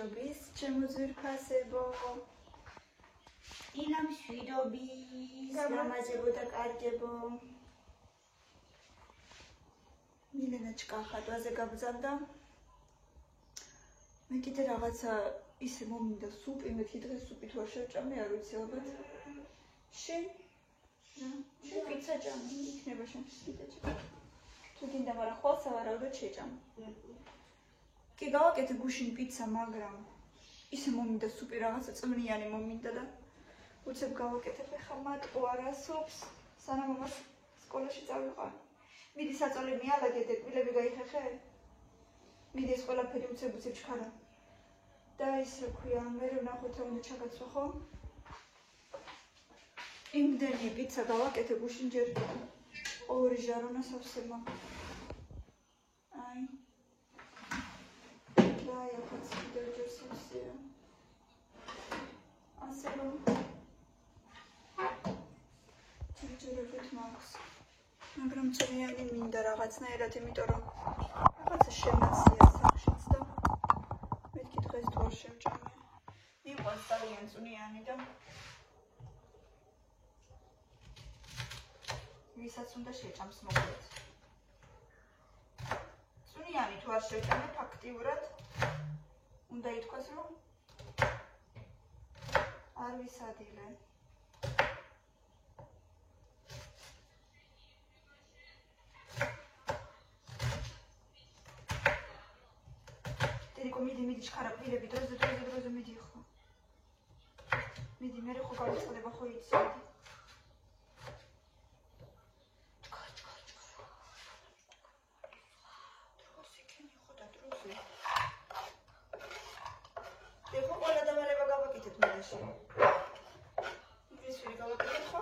მადლობის, ჩემო ძვირფასებო. ილამ შვიდობის, მამაძებო და კარგებო. მილენაჩკა ხატვაზე გაბრძანდა. მე კიდე რაღაცა ისე მომინდა სუპი, მეთქი დღეს სუპით ვარ შევჭამე, არ ვიცი ალბათ. შენ პიცა ჭამე, იქნება შენთვის პიცა ჭამე. თუ გინდა, მაგრამ ხვალსა ვარავდოთ შეჭამ. კი გავაკეთე გუშინ პიცა, მაგრამ ისე მომინდა სუპი, რაღაცა წვნიანი მომინდა და უცებ გავაკეთებ, ეხლა მატყო არასობს, სანამ ამას სკოლაში წავიყარ. მიდი საწოლი მიალაგე, კბილები გაიხეხე. მიდი ეს ყველაფერი უცებ ჩქარა. და ის რა ქვია, მე ვნახოთ რა უნდა ჩაგაცვა, ხო? იმდენი პიცა გავაკეთე გუშინ ჯერ 2 ჟარონა სავსემა. აი. და ახაც კიდევ ჯერ სავსეა. ასე რომ ჯერჯერობით მაქვს. მაგრამ წვნიანი მინდა რაღაცნაირად, იმიტომ რომ რაღაცა შემაცია სახშიც და მეთქი დღეს თუ არ შევჭამე. მიყვარს ძალიან წვნიანი და ვისაც უნდა შეჭამს მოკლედ. წვნიანი თუ არ შევჭამე, ფაქტიურად უნდა ითქვას, რომ არ ვისადილე. დედიკო, მიდი ჩქარა პირები, დროზე მიდი ხო. მიდი, მე ხო გავიწყდება ხო იცი. დროზე ქენი ხო და დროზე. ეხლა ყველა დავალება გავაკეთეთ მედაში. ისვრი გავაკეთეთ ხო?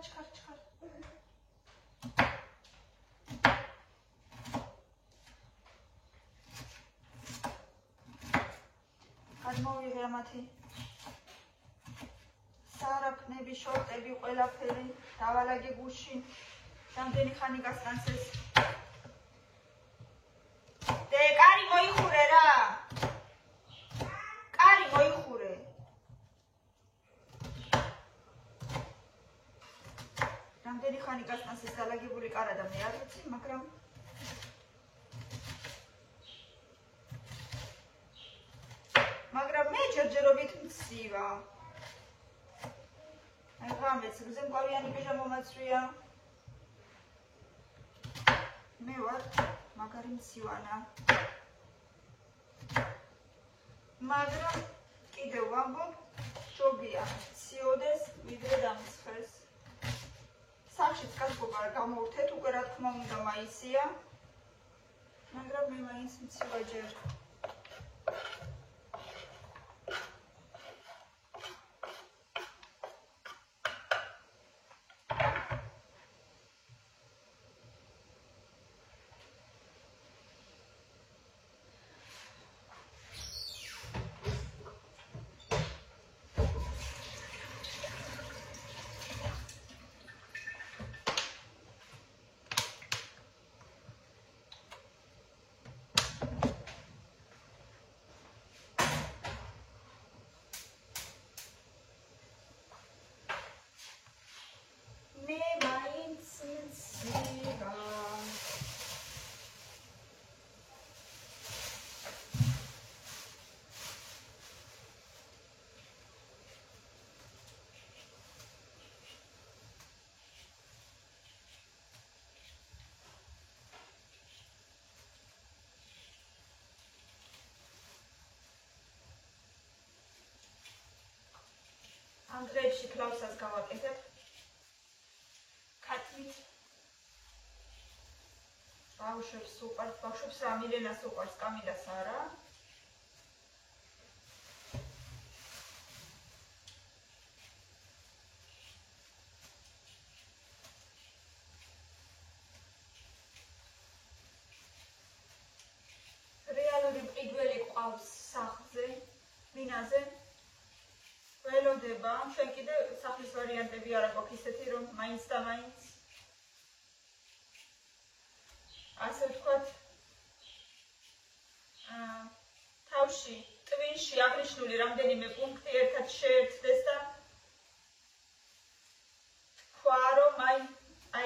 ჩქარ. გადმოვიღე ამათი სარაფნები, შორტები, ყველაფერი, დავალაგე გუშინ. რამდენი ხანი გასტანს ეს? კარი მოიხურე რა. კარი მოიხურე. რამდენი ხანი გასტანს ეს დალაგებული კარა და მე არ ვიცი, მაგრამ მე ჯერჯერობით მცირა. აი ღამეც გზე მყავიანი პიჟამა მომაცვია. მე ვარ მაგარი მცივანა. მაგრამ კიდევ ვამბობ, ჯობია მციოდეს, ვიდრე დამსხეს. სახშიც გასგობა გამოვთეთ, უკვე რა თქმა უნდა მაისია. მაგრამ მე მაინც მცივა ჯერ. ამ დღეებში ფლავსას გავაკეთებ. ქათმით. ბავშვებს უყვართ, ბავშვებს რა მილენას უყვარს, კამილას არა. რეალური მყიდველი ყავს სახლზე, მინაზე. ველოდება, ჩვენ კიდე სახლის ვარიანტები არ აქვს ისეთი, რომ მაინც და მაინც ასე ვთქვათ, თავში, ტვინში აღნიშნული რამდენიმე პუნქტი ერთად შეერთდეს და თქვა, რომ აი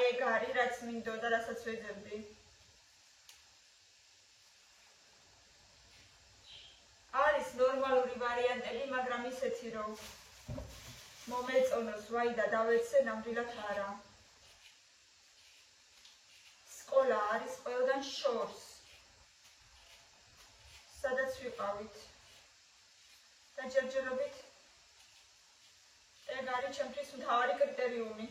ეგ არის, რაც მინდოდა, რასაც ვეძებდი. არის ნორმალური ვარიანტები, მაგრამ ისეთი, რომ მომეწონოს ვაი და დავეცე, ნამდვილად არა. სკოლა არის ყველგან შორს. სადაც ვიყავით. და ჯერჯერობით ეგ არის ჩემთვის მთავარი კრიტერიუმი.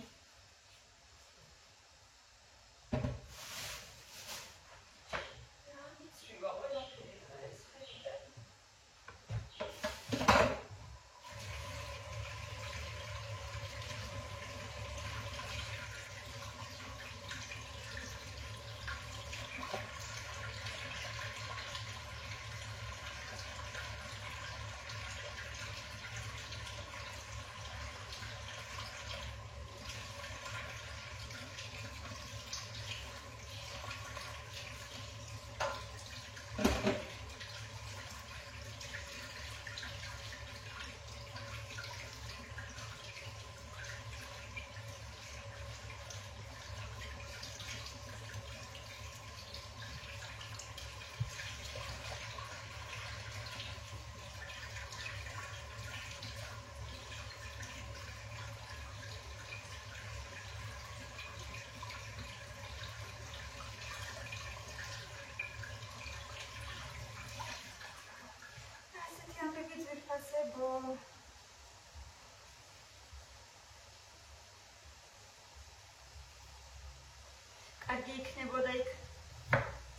კარგი იქნებოდა იქ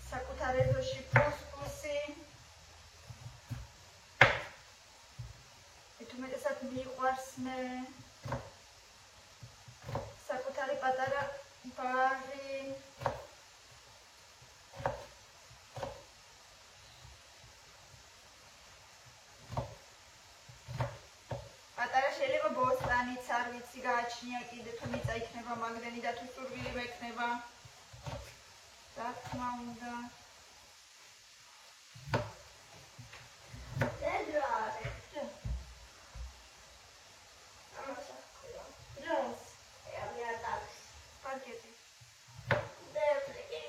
საკუთარ ეზოში პლუსი. ეთუმეტესად მიყვარს მე საკუთარი პატარა ბაღი. შეიძლება ბოსტანიც არ ვიცი გააჩნია კიდე თუ მიწა იქნება მაგდენი და თუ სურვილი მექნება. რა თქმა უნდა. დედრა არის. ამას ახლა. რას? ამიატაკს. პარკეტი. დედრა.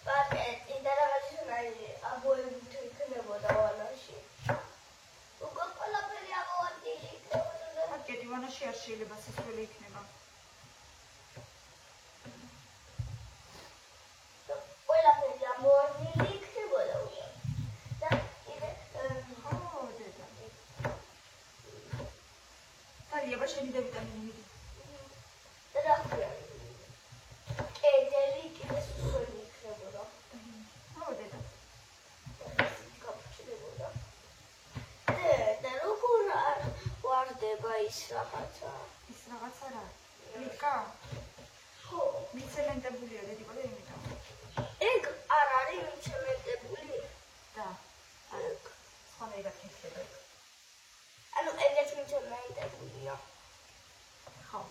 პარკეტი და რაღაც ისე აბოებით იქნებოდა ვანაში. უკვე ყველაფერი აბოათილი იქნებოდა. პარკეტი ვანაში არ შეიძლება სისველი იქნება. შენი დევიტამინი მიდი. რა ქვია? კედელი კიდე სუსველი იქნებოდა. მოვიდეთ. გაფრთხილებოდა. და როგორ არ ვარდება ის რაღაცა? ის რაღაცა რა? ლიტკა? ხო. მიცემენტებულია დედიკო და იმითო. ეგ არ არის მიცემენტებული? და. ეგ. სხვანაირად იქნება. ანუ ეგეც მიცემენტებულია. ხო.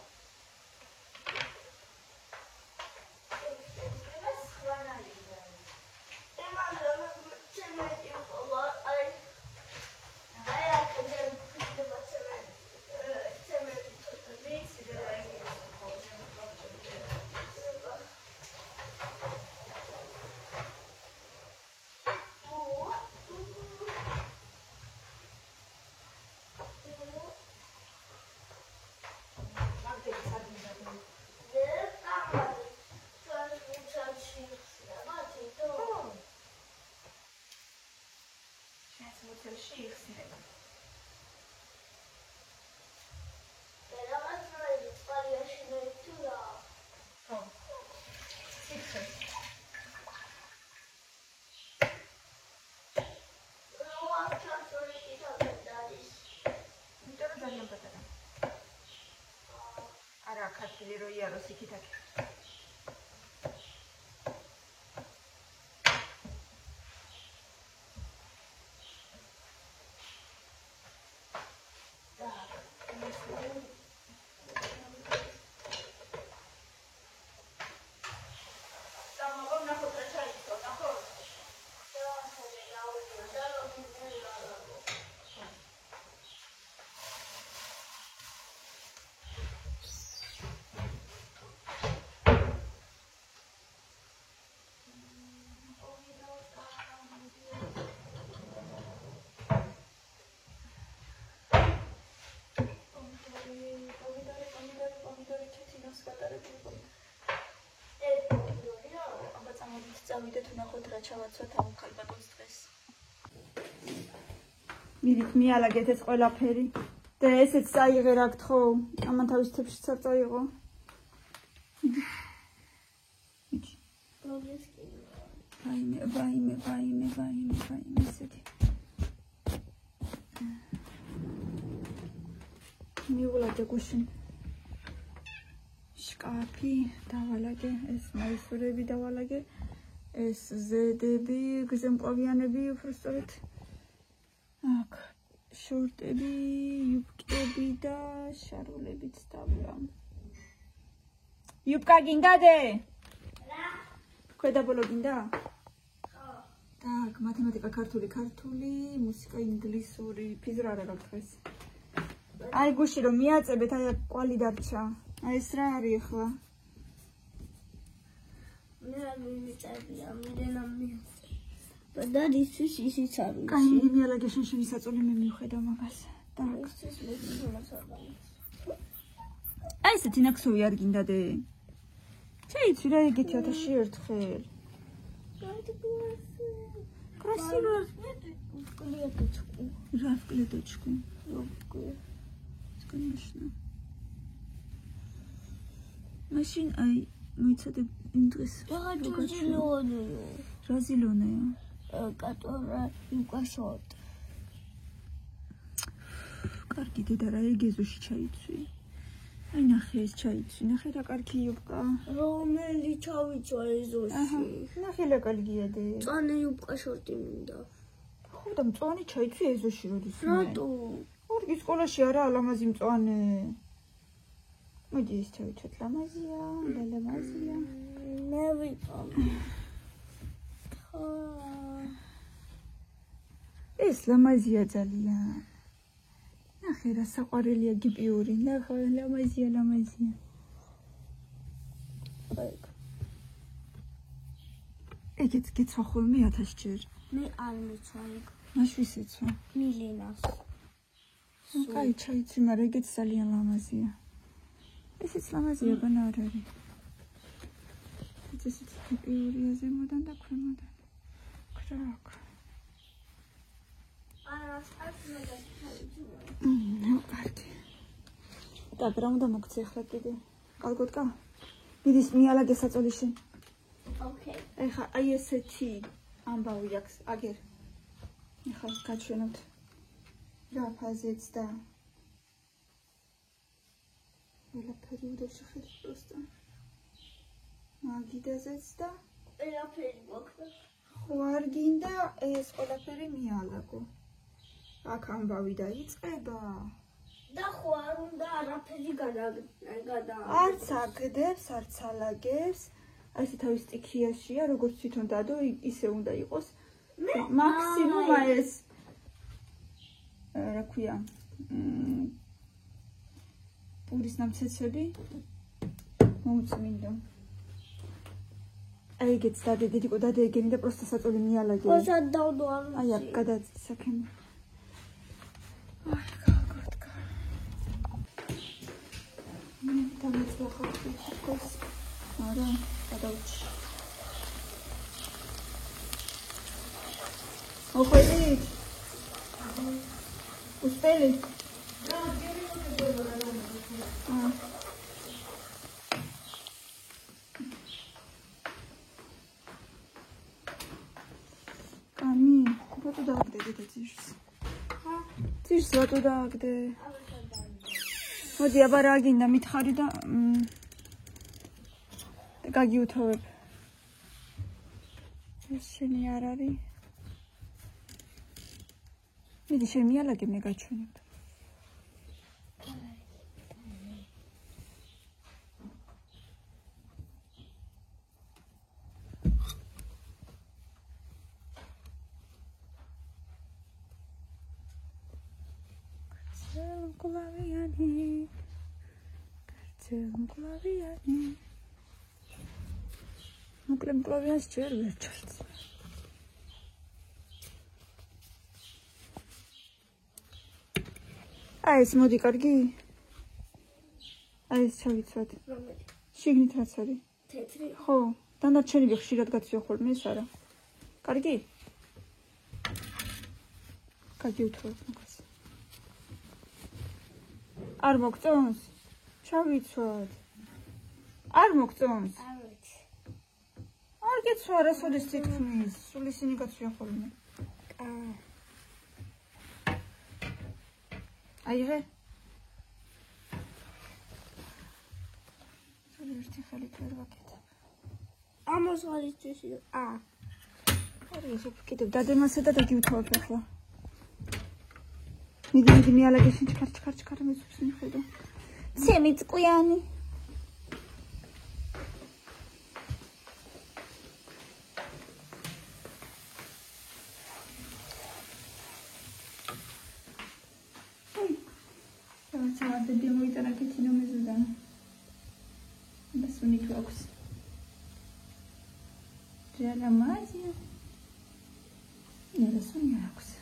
ქართული რო იაროს იქით აქ. წავიდეთ ვნახოთ რა ჩავაცვათ ამ ხალბატონს დღეს. მივით მიალაგეთ ეს ყველაფერი და ესეც წაიღე რა გთხოვ. ამან თავის თებშიც არ წაიღო. ვაიმე ესეთი. მიულადე გუშინ შკაფი დავალაგე, ეს მაისურები დავალაგე. ეს ზედები, გზემყვავიანები უბრალოდ აქ შორტები, იუბკები და შარულებიც დავლა. იუბკა გინდადე? რა? ქვედაბოლო გინდა? ხო. Так, მათემატიკა, ქართული, მუსიკა, ინგლისური, ფიზრა რა გქეს. აი გუში რომ მიაწებეთ, აი კვალი დარჩა. აი ეს რა არის ახლა? მე არ მიმიწევია, მიდენამ მიაწე. და ისიც ისიც არის. კაი, მიალაგე შენშენი საწოლი მე მივხედავ მაგას. და ისიც მეცნობას არის. აი ესეთი ნაქსოვი არ გინდადე? ჩაიცვი რა ეგეთი 1000-ში ერთხელ. Красиво. Клеточку. Ра в клеточку. Конечно. Машин ай моицаде интерес. Რა ზილონია? Которая укашот. კარგი დედა რა ეგეზოში ჩაიცვი. აი ნახე ეს ჩაიცვი. ნახე რა კარგი იუბკა. რომელი ჩავიცვა ეზოში? ნახე რა კარგია დე. წვანე იუბკა შორტი მინდა. ხო და მწვანე ჩაიცვი ეზოში როდის? რატო? ორგი სკოლაში არა ლამაზი მწვანე. მოდი ეს ჩავიცვათ ლამაზია, და ლამაზია. მე ვიყავ. ეს ლამაზია ძალიან. ნახე რა საყვარელია გიპიური. ნახე ლამაზია. ეგეც გეცვა ხოლმე 1000 ჯერ. მე არ მიცვამი. მაშვისეცვა. მილენას. კაი ჩაიცვი, მაგრამ ეგეც ძალიან ლამაზია. ესეც ლამაზია, ბანა არ არის. ესეც გიპიურია ზემოდან და ქვემოდან. კრაკ. კარგი. და რა უნდა მოგცე ახლა კიდე? კალგოტკა? მიდის მიალაგე საწოლში. ოკეი. ეხა აი ესეთი ამბავი აქვს, აგერ. ეხა გაჩვენოთ. რა ფაზეც და ყველაფერი უნდა შეხედოთ просто. მაგიდაზეც და ყველაფერი მოხდა. ხო არ გინდა ეს ყველაფერი მიალაგო. აქ ამბავი დაიწყება. და ხო არ უნდა არაფერი გადა. არც აგდებს, არც ალაგებს. აი ესე თავის სტიქიაშია, როგორც თვითონ დადო, ისე უნდა იყოს. მაქსიმუმ აი ეს რა ქვია? პურის ნამცეცები მოუწმინდო. აი ეგეც დადე, დედიკო დადე ეგენი და პროსტა საწოლი მიალაგე. ოღონდ დავდო არ ვიცი. აი აქ გადაცისაქენ. აი გაგოთკა. მე დამეცვა ხალხი შეკოს. არა, გადავჭი. ოხოდი. უსპელი. კანი, ბატო დააგდე დედა ძირს. ძირს ბატო დააგდე. მოდი აბა რა გინდა მითხარი და გაგიუთოვებ. ეს შენი არ არის. მიდი შემიალაგე მე გაჩვენებ. Mklaviani. Mklaviani ჯერ ვერ ჩარც. აი ეს მოდი კარგი? აი ეს ჩავიცვათ. რომელი? შიგნით რაც არის? თეთრი. ხო, დანარჩენები ხშირად გაცვია ხოლმე ეს არა. კარგი? გაგიუთოვებ მაგას. არ მოგწონს? ჩავიცვათ. არ მოგწონს? არ ვიცი. არ გეცვა რა სოდეს თითქმის, სულ ისინი გაცვია ხოლმე. აი რე? სულ ერთი ხელით ვერ ვაკეთებ. ამას ღალისთვის არის ეს კიდევ დადემასა და დაგიუთოვებ ახლა. მიდი მიალაგე შენ ჩქარ მეცობს მიხედო. ცემი წყვიანი. Debia uitare che ti non mi suda. Adesso mi close. Già la magia. E adesso mi close.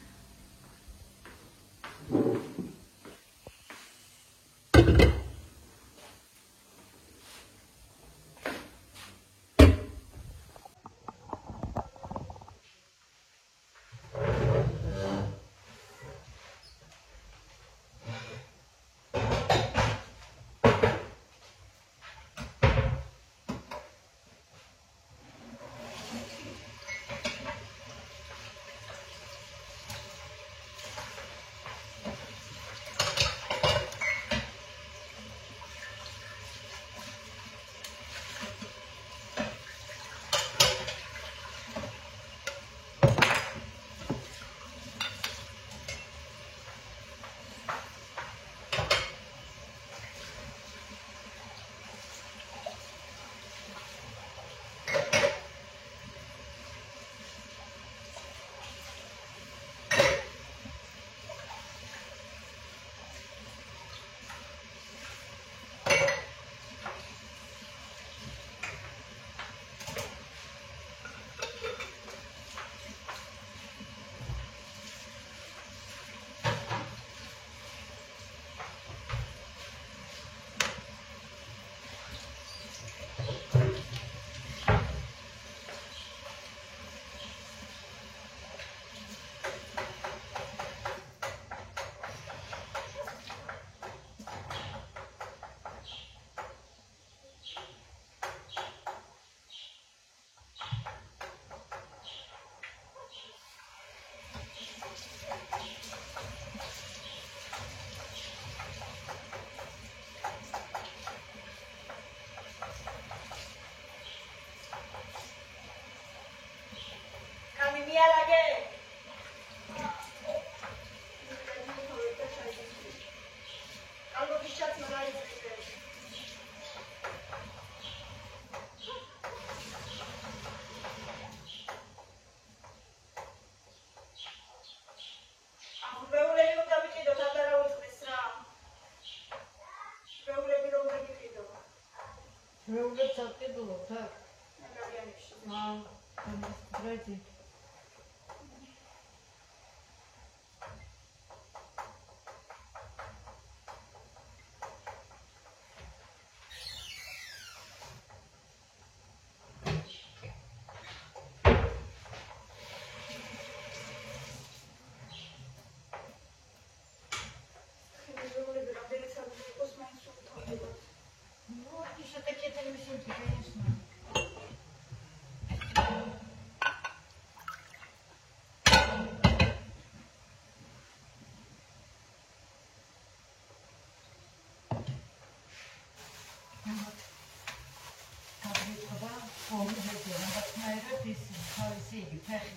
красивый, фехи.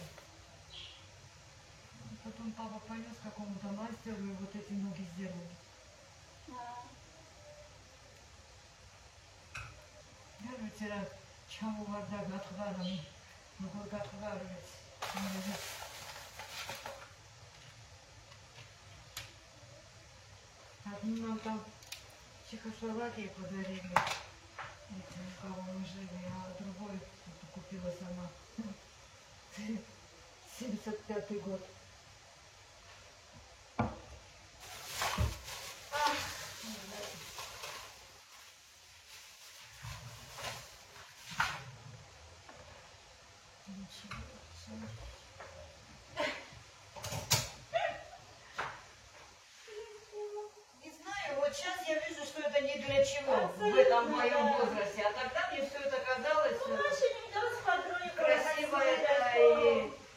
Потом папа повез к какому-то мастеру и вот эти ноги сделали. Я говорю, вчера чему вода готовила, ну готовила. Одну нам там в Чехословакии подарили, у кого мы жили, а другой купила сама. 75-й год. Не знаю, вот сейчас я вижу, что это не для чего в этом моем возрасте, а тогда мне все это казалось красиво это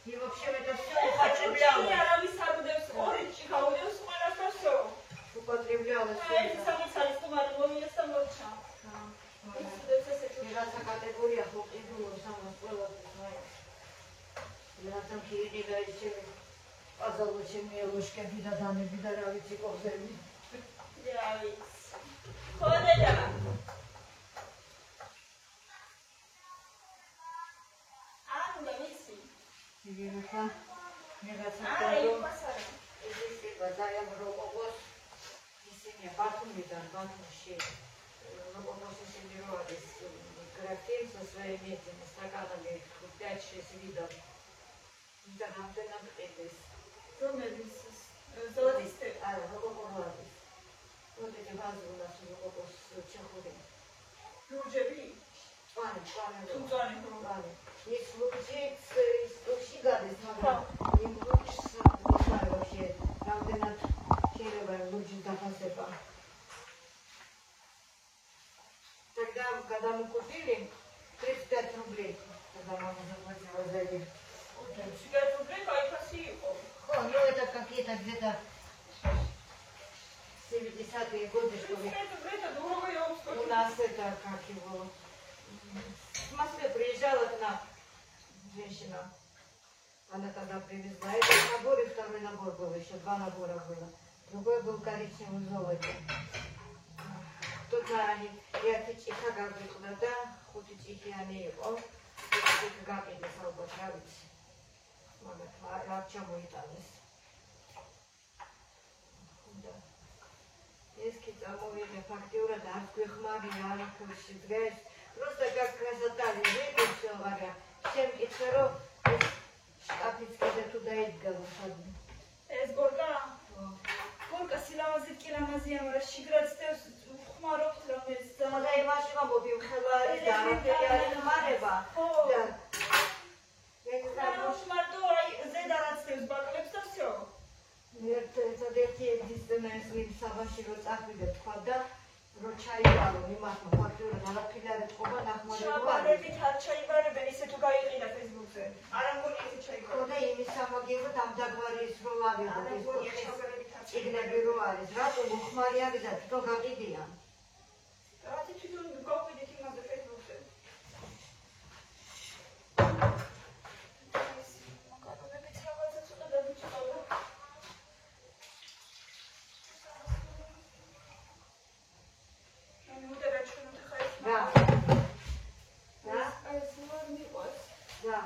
и вообще это все употреблялось. Употреблялось Ужасная категория, хлопцы думаю, самое было, знаешь. Я там хиридайся, а залученные ложки видаданы, видаравицы, ковзами. Вилка, мегацентаром, здесь водаем робовоз, здесь не батум видан, батум щей. Робовоз интегрировались графин со своими этими стаканами, 5-6 видов. Да, нам ты нам это. Золотистый. А, робовоз. Вот эти вазы у нас робовоз чахуры. Ружеви. Планы. Есть случается, всегда смотрю, им лучше, не знаю вообще, там где над Кировой лучше запасепа. Тогда, когда мы купили, 35 рублей, когда мама заплатила за них. 35 рублей, а красиво. Ну это какие-то где-то 70-е годы, что ли. 35 рублей, это дорого, я вам скажу. У нас это, как его... В Москве приезжала к нам женщина, она тогда привезла этот набор, и второй набор был, еще 2 набора было. Другой был коричневый золото. Кто-то они, я тихо говорю, куда-то, хоть и тихо они его, хоть и как они сам потравить. Мама, а чему и там есть? Да. Есть какие-то мои фактуры, да, в Кухмаре, я хочу сказать. Просто как красота лежит, и все говоря. Чем и сыров, шкафицкий туда и голосовали. Сборка. Сборка силамазит киламазиям, расшиграть стелс, хмаров травмец. Да и ваша мама бьюхала, да, я не марева. Да. Я не знаю, шмардой, зедарат стелс, баклепс, все. Нет, это такие единственные свои собачьи вот ахвидят, хода. Rochaiaro, imashma faktura da pilare qoba nakhmare შაბარები თარჩაიბარებენ ისე თუ გაიყიდა Facebook-ზე. არ ამგონი ისე ჩაიგო. ხოდა იმის სამაგიერო დამდაგვარი ის რო ავიღოთ. იგნები რო არის, რატომ უხმარი არის და თვითონ გაყიდიან? რატი თვითონ გავყიდით იმაზე Facebook-ზე. მაგარონებით რაღაცა ცოტა დავიწყო. Да. Да? Да.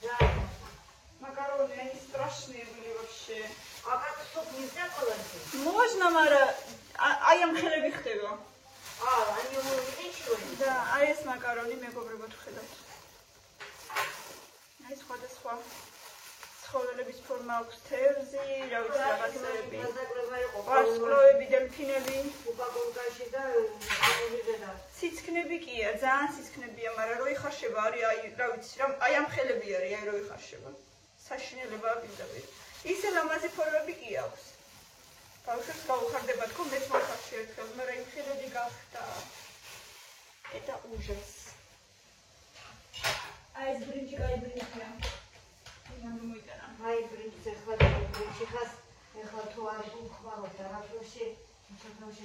Да. Макароны, они страшные были вообще. А как суп нельзя положить? Можно, Мара. А я мхелеби хтева. А, они его увеличивали? Да, а есть макароны, мне попробуют хедать. А есть хода схва. Схолелебის ფორმა აქვს თევზი, რა ვიცი რაღაცები. ვარსკვლავები, დელფინები. უპაკონკაში და ციცქნები კია, ძალიან ციცქნებია, მაგრამ რო იხარშება არის აი რა ვიცი, აი ამ ხელები არის, აი რო იხარშება. საშინელებაა პირდაპირ. ისე ლამაზი ფორმები კი აქვს. ბავშვებს გაუხარდება თქო, მეც მოხარში ერთხელ, მაგრამ იმ ხელები გახდა. Это ужас. აი ეს ბრინჯი კაი ბრინჯია. Ai, brindise, hladový brindžichas, chlatovali uchvalu, teda prostě,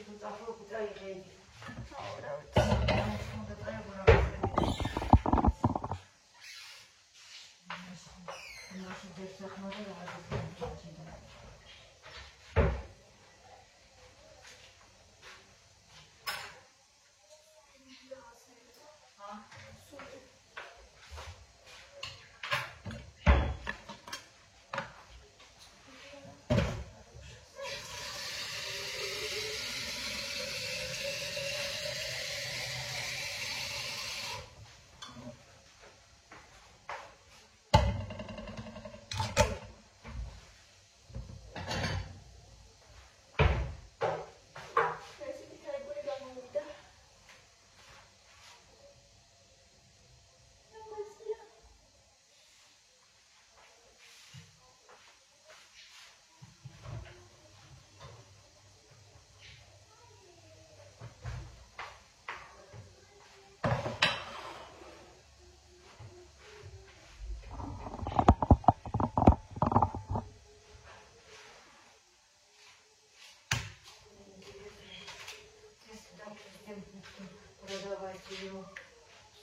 tu zafloku tady jde.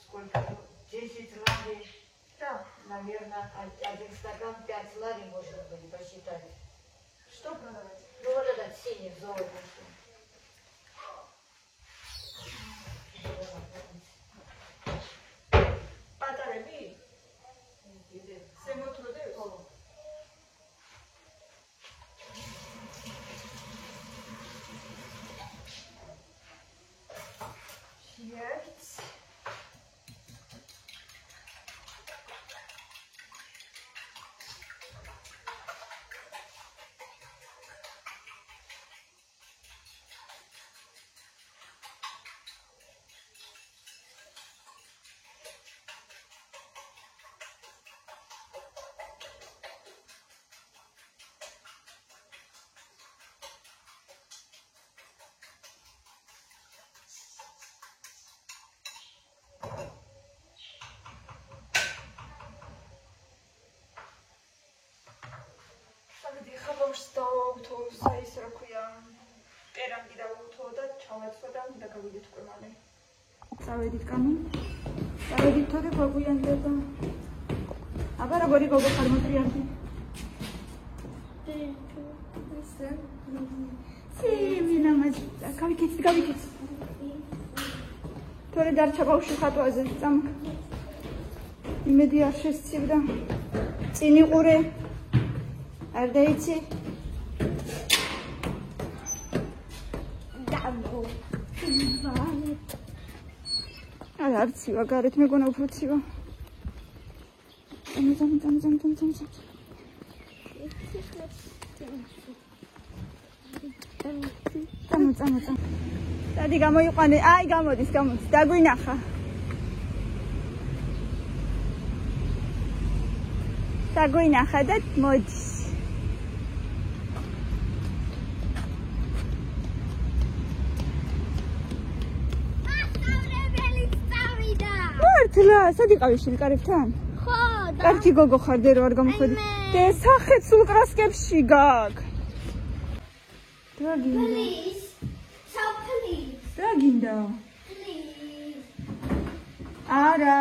Сколько? 10 лари. Да, наверное, один стакан 5 лари может быть, посчитать. Что продавать? Ну вот этот синий, золотой. Патареби? Семотрудеус? Есть. Что საის რა ქვია პერანგი დავუთო და ჩავაწყო და უნდა გავიდეთ ყმალე. წავედით კამი. წავედით თორე გოგვიანდება. აბა როგორი გოგო ხარ მოტრიანდი? მინა მაჯი. გავიქეცი. თორე დარჩა ბავშვი ხატვაზე წამკ. იმედი არ შესცივდა. წინი ყურე. არ დაიცი? აი არცივა გარეთ მეგონა უფრო ცივა. წამი. დადი გამოიყვანე, აი გამოდის, დაგვინახა. დაგვინახა და მოდის. მართლა, სად იყავი შილკარებთან? ხო, და კარგი გოგო ხარ დე რო არ გამოხვედი. და სახეთ სულ კრასკებში გაგ. რა გინდა? please. So please. რა გინდა? Please. არა.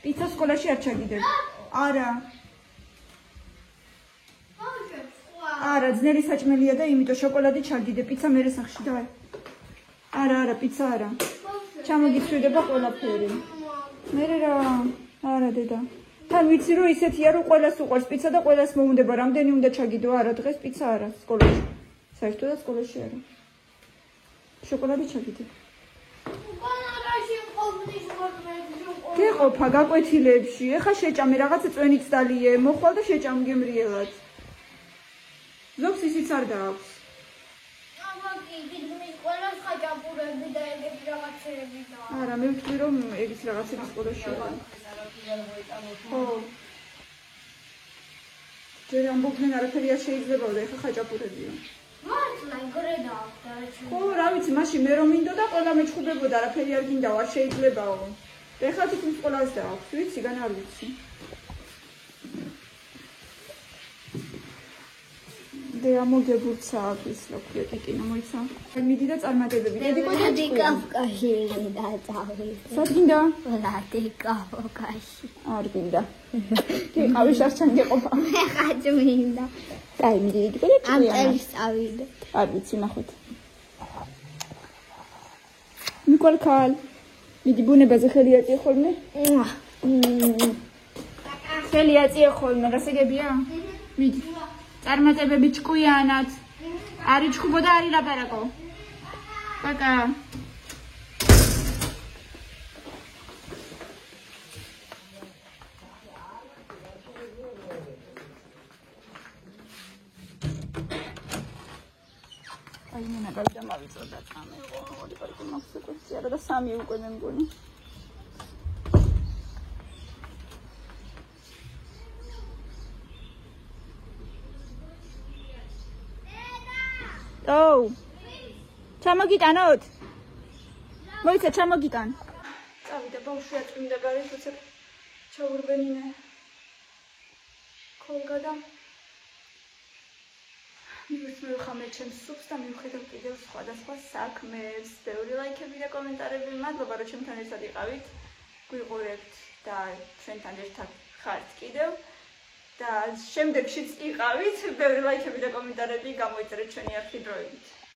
პიცა სკოლაში არ ჩაგიდებ. არა. არა, ძნელი საჭმელია და იმიტომ შოკოლადი ჩაგიდე. პიცა მერე სახში დავაი. არა, პიცა არა. ჩამოგიცვიდება ყველაფერი. მერე რა? არა დედა. თან ვიცი რომ ისეთია რომ ყველას უყვარს პიცა და ყველას მოუნდება რამდენი უნდა ჩაგიდო არა დღეს პიცა არა სკოლაში. საერთოდ სკოლაში არა. შოკოლადი ჩაგიდე. გეყოფა გაკვეთილებში. ეხა შეჭამე რაღაცა წვენი ცდალიე, მოხვალ და შეჭამ გემრიელად. ზოგს ისიც არ დააქვს. არა, მე ვთქვი რომ ეგის რაღაცები სკოლაში არა. ხო. ჯერ ამბობდნენ არაფერი არ შეიძლება და ეხა ხაჭაპურებია. მართლა იგორე დააქვს. ხო, რა ვიცი, მაშინ მე რომ მინდოდა ყველა მეჩხუბებოდა, არაფერი არ გინდა, არ შეიძლებაო. ეხლა თვითონ სკოლას დააქვს, ვიცი, გან არ ვიცი. და მოგებურცა ის რა ქვია კიკინა მოიცა. მიდი და წარმატებები. დიდი ვლადიკავკაზში დაწავით. სად გინდა? ვლადიკავკაზში. არ გინდა. გიყავი შარჩან გეყოფა. ხაც მინდა. აი მიდი დიდი კოდი ამ წელს წავიდე. არ ვიცი ნახოთ. მიკოლკალ. მიდი ბუნებაზე ხელი აწიე ხოლმე? ხელი აწიე ხოლმე, გასაგებია? მიდი. წარმატებები ჭკვიანად. არ იჩხუბო და არ ილაპარაკო. პაკა. აი მენა გავიდა მავიწოდა წამე. ორი პარკი მაქსაკოსი არა და სამი უკვე მე მგონი. ო ჩამოგიტანოთ მოიცა ჩამოგიტან წავიდა ბავშვია წმინდა გარე თუცა ჩაურბენინე ქოლგადა მივხამე ჩემს სუპს და მივხედავ კიდევ სხვადასხვა საქმეს ბევრი ლაიქები და კომენტარები მადლობა რომ ჩემთან ერთად იყავით გვიყურებთ და ჩვენთან ერთად ხართ კიდევ და შემდეგშიც იყავით ბევრი ლაიქები და კომენტარები გამოიწერეთ ჩვენი არხი დროებით